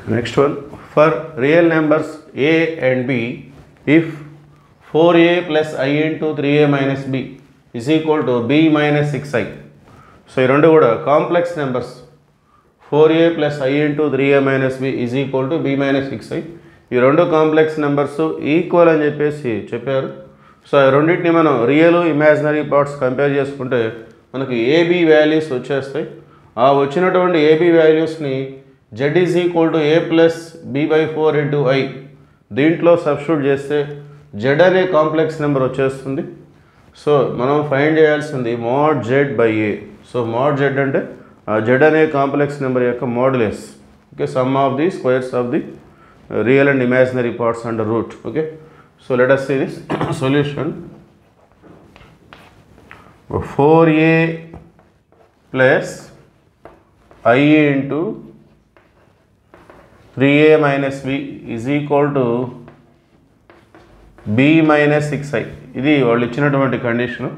Next one, for real numbers a and b, if 4a plus I into 3a minus b is equal to b minus 6i. So, ఈ రెండు కూడా complex numbers 4a plus I into 3a minus b is equal to b minus 6i. ఈ రెండు complex numbers equal అని చెప్పేసి చెప్పారు. So ఈ రెండింటిని మనం రియల్ ఇమాజినరీ పార్ట్స్ కంపేర్ చేసుకుంటే మనకి ఏబీ వాల్యూస్ వచ్చేస్తాయి. ఆ వచ్చినటువంటి ఏబీ వాల్యూస్ని z is equal to a plus b/4 into i దీంట్లో సబ్స్టిట్యూట్ చేస్తే z అనే కాంప్లెక్స్ నెంబర్ వచ్చేస్తుంది. సో మనం ఫైండ్ చేయాల్సింది mod z by a. So mod z అంటే z అనే కాంప్లెక్స్ నెంబర్ యొక్క modulus. Okay, sum of the squares of the real and imaginary parts under root. Okay, so let us see this solution. 4a plus I into 3a minus b is equal to b minus 6i. ఇది వాళ్ళు ఇచ్చినటువంటి condition.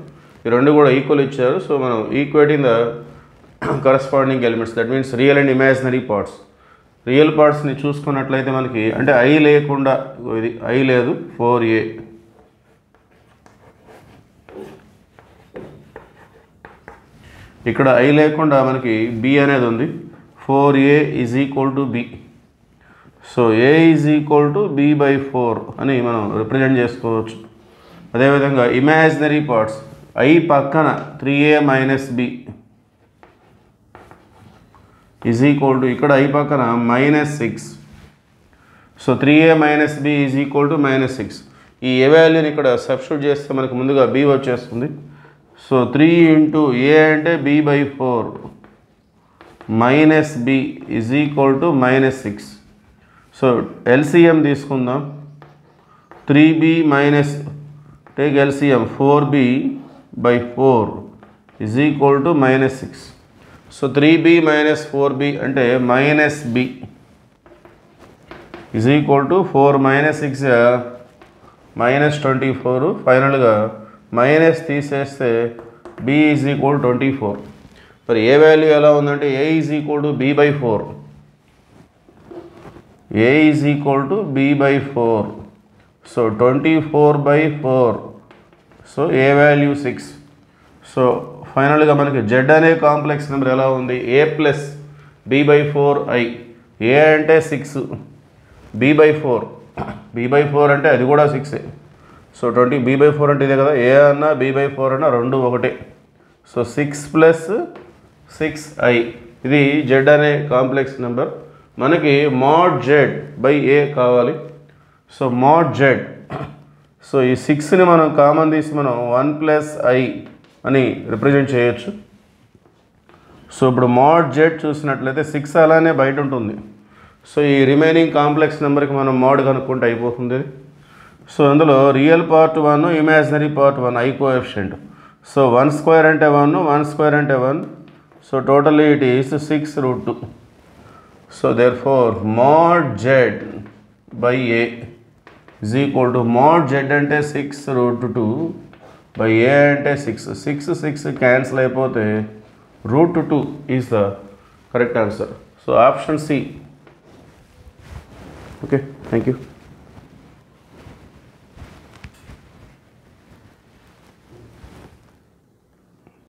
ఈ రెండు కూడా equal ఇచ్చారు. So మనం equating the corresponding elements, that means real and imaginary parts. Real పార్ట్స్ని చూసుకున్నట్లయితే మనకి అంటే ఐ లేకుండా, ఇది ఐ లేదు, 4a ఇక్కడ ఐ లేకుండా మనకి b అనేది ఉంది. 4a is equal to b. So a is equal to b/4 అని మనం రిప్రజెంట్ చేసుకోవచ్చు. అదేవిధంగా ఇమాజినరీ పార్ట్స్ ఐ పక్కన 3a minus b is equal to ఇక్కడ ఐ పక్కన -6. So 3a minus b is equal to -6. ఈ ఏ వాల్యూని ఇక్కడ సబ్స్టిట్యూట్ చేస్తే మనకు ముందుగా b వచ్చేస్తుంది. సో 3 ఇంటూ a అంటే b/4 minus b is equal to -6. So LCM తీసుకుందాం. 3b minus take LCM 4b/4 is equal to -6. So 3b minus 4b అంటే -b is equal to 4 minus 6 -24. ఫైనల్గా మైనస్ తీసేస్తే b is equal 24. మరి ఏ value ఎలా ఉందంటే a is equal to b/4. a is equal to b/4. So 24/4. So a value 6. So ఫైనల్గా మనకి z అనే complex number ఎలా ఉంది, a ప్లస్ b/4i. a అంటే 6, b/4 అంటే అది కూడా 6. సో b/4 అంటే ఇదే కదా, a అన్నా b/4 అన్నా రెండు ఒకటే. సో 6 ప్లస్ 6i ఇది z అనే కాంప్లెక్స్ నెంబర్. మనకి మోడ్ z బై a కావాలి. సో మోడ్ z, సో ఈ 6ని మనం కామన్ తీసి మనం 1 ప్లస్ i అని రిప్రజెంట్ చేయొచ్చు. సో ఇప్పుడు మోడ్ z చూసినట్లయితే 6 అలానే బయట ఉంటుంది. సో ఈ రిమైనింగ్ కాంప్లెక్స్ నెంబర్కి మనం మోడ్ కనుక్కుంటే అయిపోతుంది. సో అందులో real part 1, imaginary part 1, i coefficient. So 1 square అంటే 1, 1 స్క్వేర్ అంటే 1. So totally it is 6√2. So therefore mode z by a is equal to mode z అంటే 6√2 బై a అంటే 6 క్యాన్సిల్ అయిపోతే √2 is the correct answer. So option C. Okay, thank you.